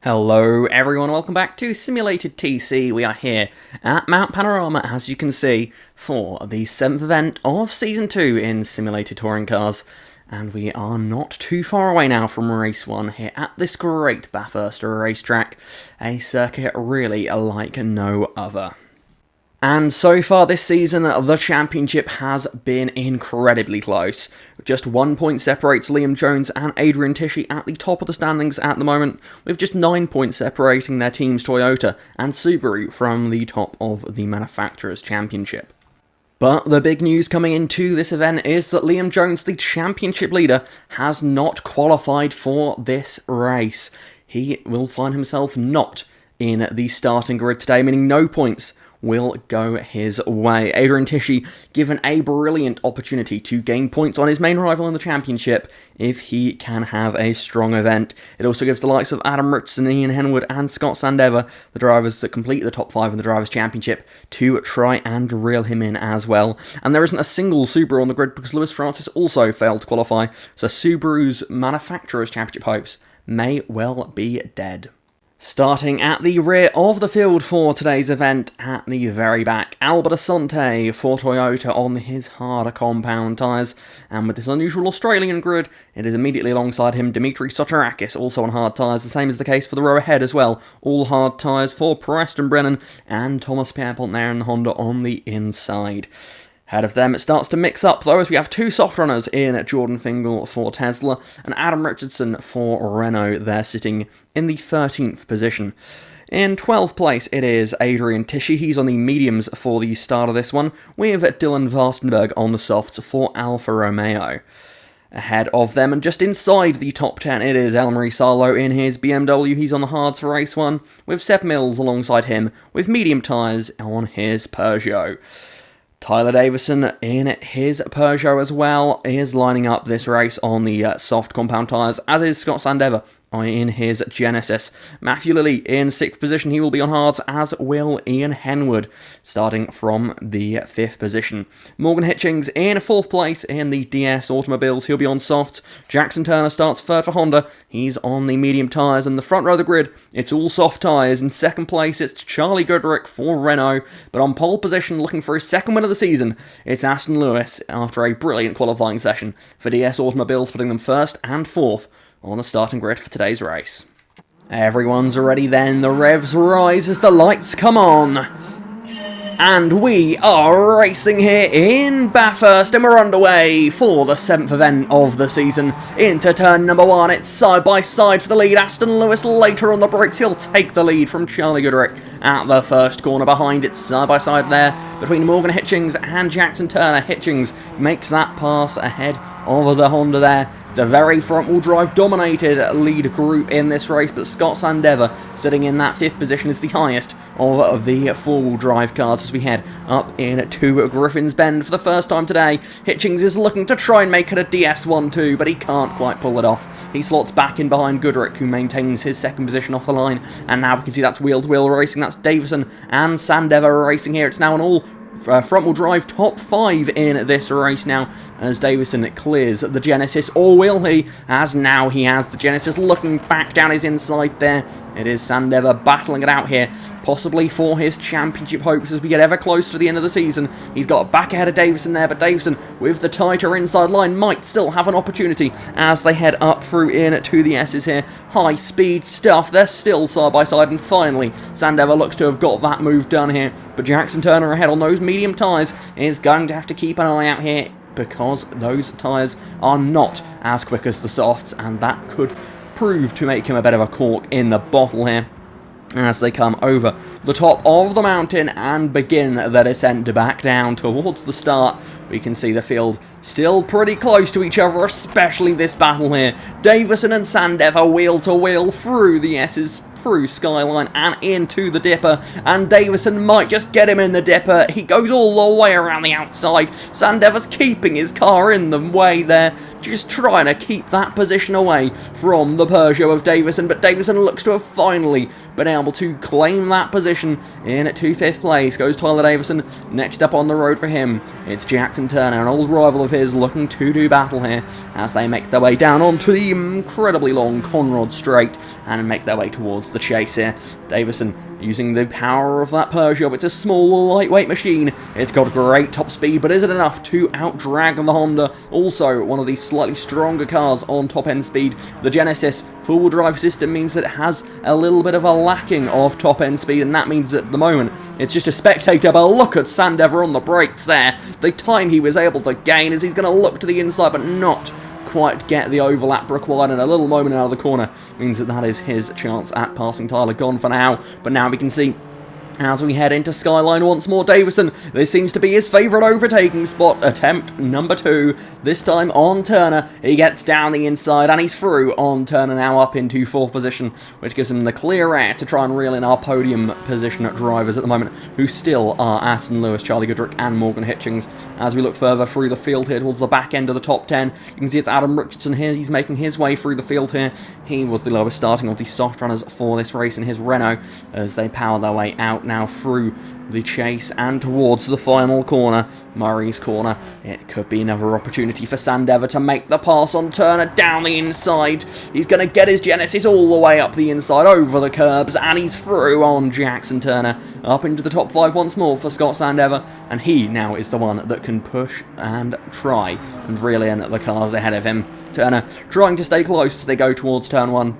Hello everyone, welcome back to Simulated TC. We are here at Mount Panorama, as you can see, for the 7th event of Season 2 in Simulated Touring Cars. And we are not too far away now from Race 1 here at this great Bathurst racetrack. A circuit really like no other. And so far this season, the championship has been incredibly close. Just 1 point separates Liam Jones and Adrian Tishy at the top of the standings at the moment, with just 9 points separating their teams Toyota and Subaru from the top of the Manufacturers' Championship. But the big news coming into this event is that Liam Jones, the championship leader, has not qualified for this race. He will find himself not in the starting grid today, meaning no points will go his way. Adrian Tishy given a brilliant opportunity to gain points on his main rival in the championship if he can have a strong event. It also gives the likes of Adam Richardson, Ian Henwood and Scott Sandever, the drivers that complete the top 5 in the Drivers' Championship, to try and reel him in as well. And there isn't a single Subaru on the grid because Lewis Francis also failed to qualify, so Subaru's Manufacturers' Championship hopes may well be dead. Starting at the rear of the field for today's event, at the very back, Albert Asante for Toyota on his harder compound tyres, and with this unusual Australian grid, it is immediately alongside him Dimitri Soterakis, also on hard tyres, the same is the case for the row ahead as well, all hard tyres for Preston Brennan and Thomas Pierpont there in the Honda on the inside. Ahead of them, it starts to mix up, though, as we have two soft runners in Jordan Fingal for Tesla and Adam Richardson for Renault. They're sitting in the 13th position. In 12th place, it is Adrian Tishy. He's on the mediums for the start of this one, with Dylan Varstenberg on the softs for Alfa Romeo. Ahead of them, and just inside the top 10, it is Elmarie Sarlo in his BMW. He's on the hards for race 1, with Seb Mills alongside him, with medium tyres on his Peugeot. Tyler Davison in his Peugeot as well is lining up this race on the soft compound tyres, as is Scott Sandever in his Genesis. Matthew Lilly in 6th position, he will be on hards, as will Ian Henwood, starting from the 5th position. Morgan Hitchings in 4th place in the DS Automobiles, he'll be on softs. Jackson Turner starts 3rd for Honda, he's on the medium tyres, and the front row of the grid, it's all soft tyres. In 2nd place, it's Charlie Goodrick for Renault, but on pole position, looking for his 2nd win of the season, it's Aston Lewis, after a brilliant qualifying session for DS Automobiles, putting them 1st and 4th on the starting grid for today's race. Everyone's ready then, the revs rise as the lights come on. And we are racing here in Bathurst, and we're underway for the 7th event of the season. Into turn number 1, it's side by side for the lead. Aston Lewis later on the brakes, he'll take the lead from Charlie Goodrick at the first corner. Behind it, side by side there, between Morgan Hitchings and Jackson Turner. Hitchings makes that pass ahead of the Honda there. It's a very front-wheel drive dominated lead group in this race, but Scott Sandever sitting in that 5th position is the highest of the 4-wheel drive cars as we head up into Griffin's Bend for the first time today. Hitchings is looking to try and make it a DS1-2, but he can't quite pull it off. He slots back in behind Goodrick, who maintains his 2nd position off the line, and now we can see that's wheel-to-wheel racing. That's Davison and Sandever racing here. It's now an all front-wheel drive top 5 in this race now, as Davison clears the Genesis, or will he? As now he has the Genesis looking back down his inside there. It is Sandever battling it out here, possibly for his championship hopes as we get ever closer to the end of the season. He's got back ahead of Davison there, but Davison with the tighter inside line might still have an opportunity as they head up through into the S's here. High speed stuff, they're still side by side, and finally Sandever looks to have got that move done here, but Jackson Turner ahead on those medium tyres is going to have to keep an eye out here, because those tyres are not as quick as the softs, and that could prove to make him a bit of a cork in the bottle here as they come over the top of the mountain and begin the descent back down towards the start. We can see the field still pretty close to each other, especially this battle here. Davison and Sandever wheel to wheel through the S's, through Skyline and into the dipper, and Davison might just get him in the dipper. He goes all the way around the outside. Sandever's keeping his car in the way there, just trying to keep that position away from the Peugeot of Davison, but Davison looks to have finally been able to claim that position in to 5th place. Goes Tyler Davison. Next up on the road for him, it's Jackson Jackson Turner, an old rival of his, looking to do battle here as they make their way down onto the incredibly long Conrod Straight and make their way towards the chase here. Davison using the power of that Peugeot. It's a small, lightweight machine. It's got great top speed, but is it enough to outdrag the Honda? Also, one of these slightly stronger cars on top-end speed. The Genesis four-wheel drive system means that it has a little bit of a lacking of top-end speed, and that means that at the moment it's just a spectator. But look at Sandever on the brakes there. The time he was able to gain as he's going to look to the inside, but not quite get the overlap required, and a little moment out of the corner means that that is his chance at passing Tyler gone for now. But now we can see, as we head into Skyline once more, Davison, this seems to be his favourite overtaking spot. Attempt number 2, this time on Turner. He gets down the inside and he's through on Turner, now up into 4th position, which gives him the clear air to try and reel in our podium position drivers at the moment, who still are Aston Lewis, Charlie Goodrick and Morgan Hitchings. As we look further through the field here towards the back end of the top 10, you can see it's Adam Richardson here. He's making his way through the field here. He was the lowest starting of the soft runners for this race in his Renault as they power their way out now through the chase and towards the final corner, Murray's corner. It could be another opportunity for Sandever to make the pass on Turner down the inside. He's going to get his Genesis all the way up the inside over the curbs, and he's through on Jackson Turner up into the top 5 once more for Scott Sandever, and he now is the one that can push and try and reel in the cars ahead of him. Turner trying to stay close as they go towards turn 1.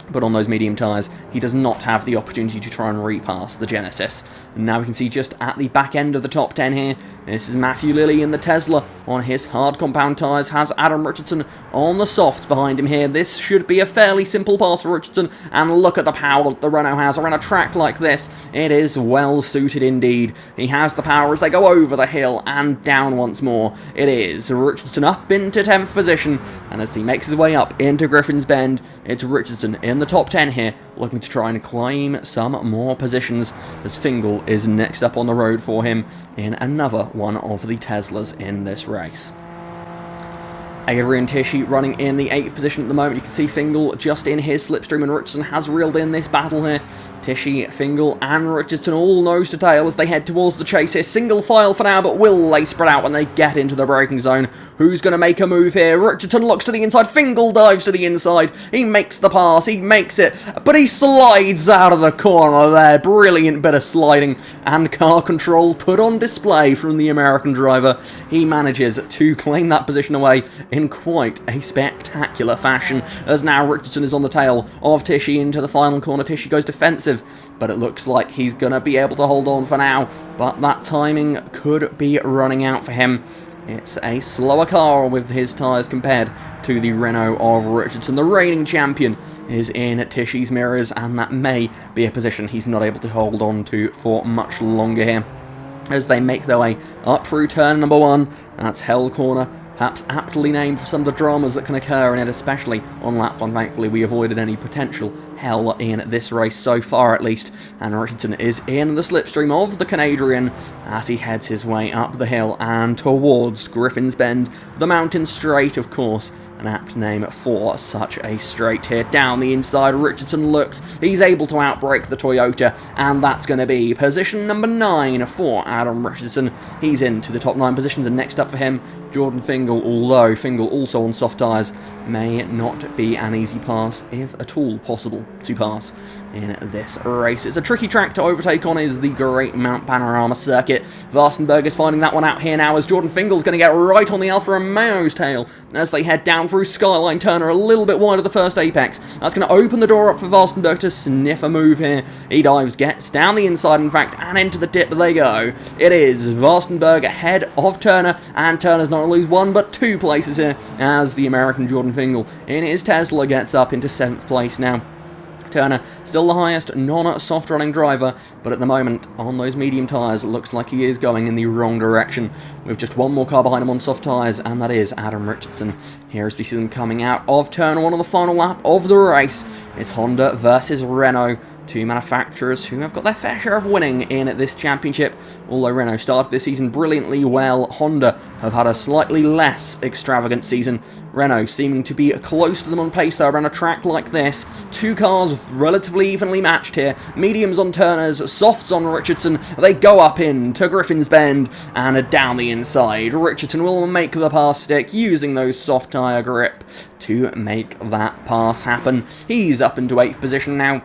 But on those medium tyres, he does not have the opportunity to try and repass the Genesis. And now we can see just at the back end of the top 10 here, this is Matthew Lilly in the Tesla. On his hard compound tyres has Adam Richardson on the softs behind him here. This should be a fairly simple pass for Richardson, and look at the power that the Renault has around a track like this. It is well suited indeed. He has the power as they go over the hill and down once more. It is Richardson up into 10th position, and as he makes his way up into Griffin's Bend, it's Richardson in the top 10 here, looking to try and claim some more positions, as Fingal is next up on the road for him in another one of the Teslas in this race. Adrian Tishy running in the 8th position at the moment. You can see Fingal just in his slipstream, and Richardson has reeled in this battle here. Tishy, Fingal and Richardson all nose to tail as they head towards the chase here. Single file for now, but will they spread out when they get into the braking zone? Who's going to make a move here? Richardson looks to the inside. Fingal dives to the inside. He makes the pass. He makes it, but he slides out of the corner there. Brilliant bit of sliding and car control put on display from the American driver. He manages to claim that position away in quite a spectacular fashion, as now Richardson is on the tail of Tishy into the final corner. Tishy goes defensive, but it looks like he's going to be able to hold on for now, but that timing could be running out for him. It's a slower car with his tyres compared to the Renault of Richardson. The reigning champion is in Tishy's mirrors, and that may be a position he's not able to hold on to for much longer here. As they make their way up through turn number 1, that's Hell Corner. Perhaps aptly named for some of the dramas that can occur in it, especially on lap 1. Thankfully, we avoided any potential hell in this race so far, at least. And Richardson is in the slipstream of the Canadian as he heads his way up the hill and towards Griffin's Bend. The mountain straight, of course, an apt name for such a straight here. Down the inside, Richardson looks. He's able to outbrake the Toyota, and that's going to be position number 9 for Adam Richardson. He's into the top 9 positions, and next up for him, Jordan Fingal, although Fingal also on soft tyres, may not be an easy pass, if at all possible, to pass in this race. It's a tricky track to overtake on, is the great Mount Panorama circuit. Vastenberg is finding that one out here now, as Jordan Fingal's going to get right on the Alfa Romeo's tail as they head down through Skyline. Turner a little bit wide of the first apex. That's going to open the door up for Vastenberg to sniff a move here. He dives, gets down the inside, in fact, and into the dip they go. It is Vastenberg ahead of Turner, and Turner's not going to lose 1 but 2 places here as the American Jordan Fingal in his Tesla gets up into 7th place now. Turner, still the highest non-soft running driver, but at the moment, on those medium tyres, it looks like he is going in the wrong direction, with just one more car behind him on soft tyres, and that is Adam Richardson. Here as we see them coming out of turn 1 on the final lap of the race. It's Honda versus Renault. two manufacturers who have got their fair share of winning in this championship. Although Renault started this season brilliantly well, Honda have had a slightly less extravagant season. Renault seeming to be close to them on pace though around a track like this. Two cars relatively evenly matched here. Mediums on Turners, softs on Richardson. They go up into Griffin's Bend and down the inside. Richardson will make the pass stick using those soft tyre grip to make that pass happen. He's up into 8th position now.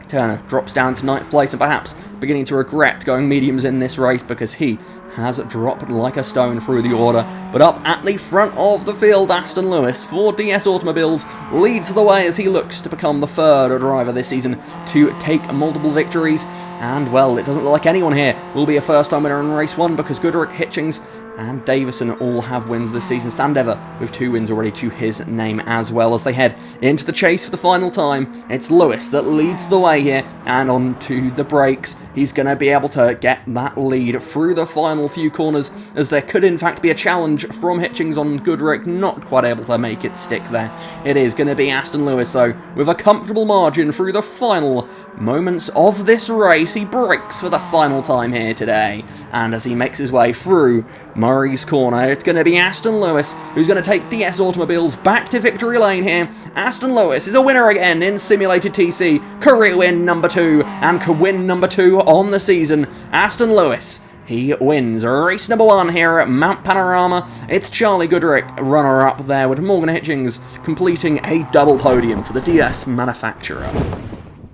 Turner drops down to 9th place and perhaps beginning to regret going mediums in this race because he has dropped like a stone through the order. But up at the front of the field, Aston Lewis for DS Automobiles leads the way as he looks to become the 3rd driver this season to take multiple victories. And, well, it doesn't look like anyone here will be a first-time winner in Race 1 because Goodrich, Hitchings and Davison all have wins this season. Sandever with 2 wins already to his name as well as they head into the chase for the final time. It's Lewis that leads the way here and onto the brakes. He's going to be able to get that lead through the final few corners as there could in fact be a challenge from Hitchings on Goodrich, not quite able to make it stick there. It is going to be Aston Lewis though with a comfortable margin through the final moments of this race. He brakes for the final time here today, and as he makes his way through Murray's corner, it's going to be Aston Lewis who's going to take DS Automobiles back to victory lane here. Aston Lewis is a winner again in Simulated TC, career win number 2 and win number 2 on the season. Aston Lewis, he wins race number 1 here at Mount Panorama. It's Charlie Goodrich, runner-up there, with Morgan Hitchings completing a double podium for the DS manufacturer.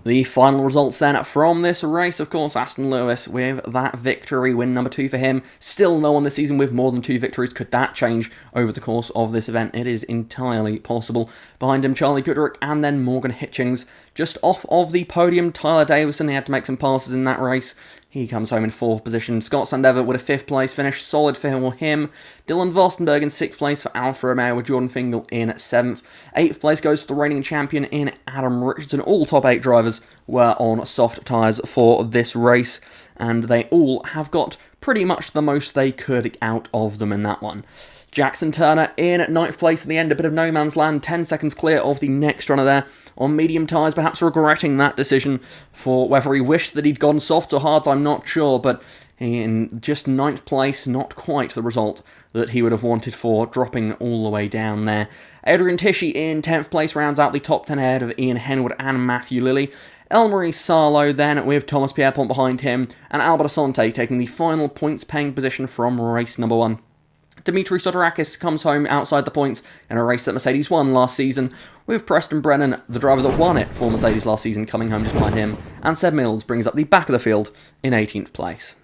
The final results then from this race, of course, Aston Lewis with that victory, win number 2 for him. Still no one this season with more than 2 victories. Could that change over the course of this event? It is entirely possible. Behind him, Charlie Goodrich and then Morgan Hitchings. Just off of the podium, Tyler Davison, he had to make some passes in that race. He comes home in 4th position. Scott Sandever with a 5th place finish, solid for him. Dylan Vostenberg in 6th place for Alfa Romeo with Jordan Fingal in 7th. 8th place goes to the reigning champion in Adam Richardson. All top 8 drivers were on soft tyres for this race, and they all have got pretty much the most they could out of them in that one. Jackson Turner in 9th place at the end, a bit of no man's land, 10 seconds clear of the next runner there on medium tyres, perhaps regretting that decision for whether he wished that he'd gone soft or hard, I'm not sure, but in just 9th place, not quite the result that he would have wanted for, dropping all the way down there. Adrian Tishy in 10th place rounds out the top 10 ahead of Ian Henwood and Matthew Lilly. Elmarie Sarlo then with Thomas Pierpont behind him, and Albert Asante taking the final points-paying position from race number 1. Dimitri Sotorakis comes home outside the points in a race that Mercedes won last season, with Preston Brennan, the driver that won it for Mercedes last season, coming home just behind him, and Seb Mills brings up the back of the field in 18th place.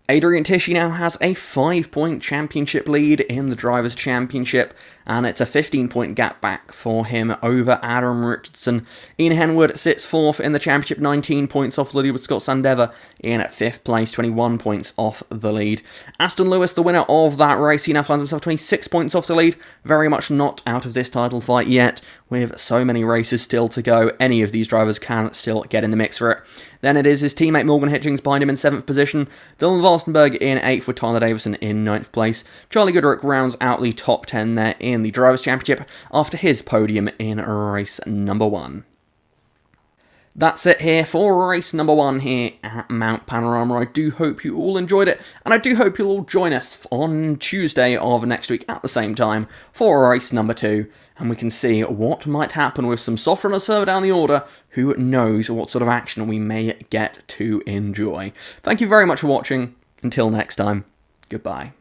Adrian Tishy now has a 5-point championship lead in the Drivers' Championship, and it's a 15-point gap back for him over Adam Richardson. Ian Henwood sits 4th in the championship, 19 points off the lead, with Scott Sandever in at 5th place, 21 points off the lead. Aston Lewis, the winner of that race, he now finds himself 26 points off the lead, very much not out of this title fight yet. With so many races still to go, any of these drivers can still get in the mix for it. Then it is his teammate Morgan Hitchings behind him in 7th position, Dylan Vostenberg in 8th with Tyler Davison in 9th place. Charlie Goodrich rounds out the top 10 there in the Drivers' Championship after his podium in race number 1. That's it here for race number 1 here at Mount Panorama. I do hope you all enjoyed it, and I do hope you'll all join us on Tuesday of next week at the same time for race number 2, and we can see what might happen with some soft runners further down the order. Who knows what sort of action we may get to enjoy. Thank you very much for watching. Until next time, goodbye.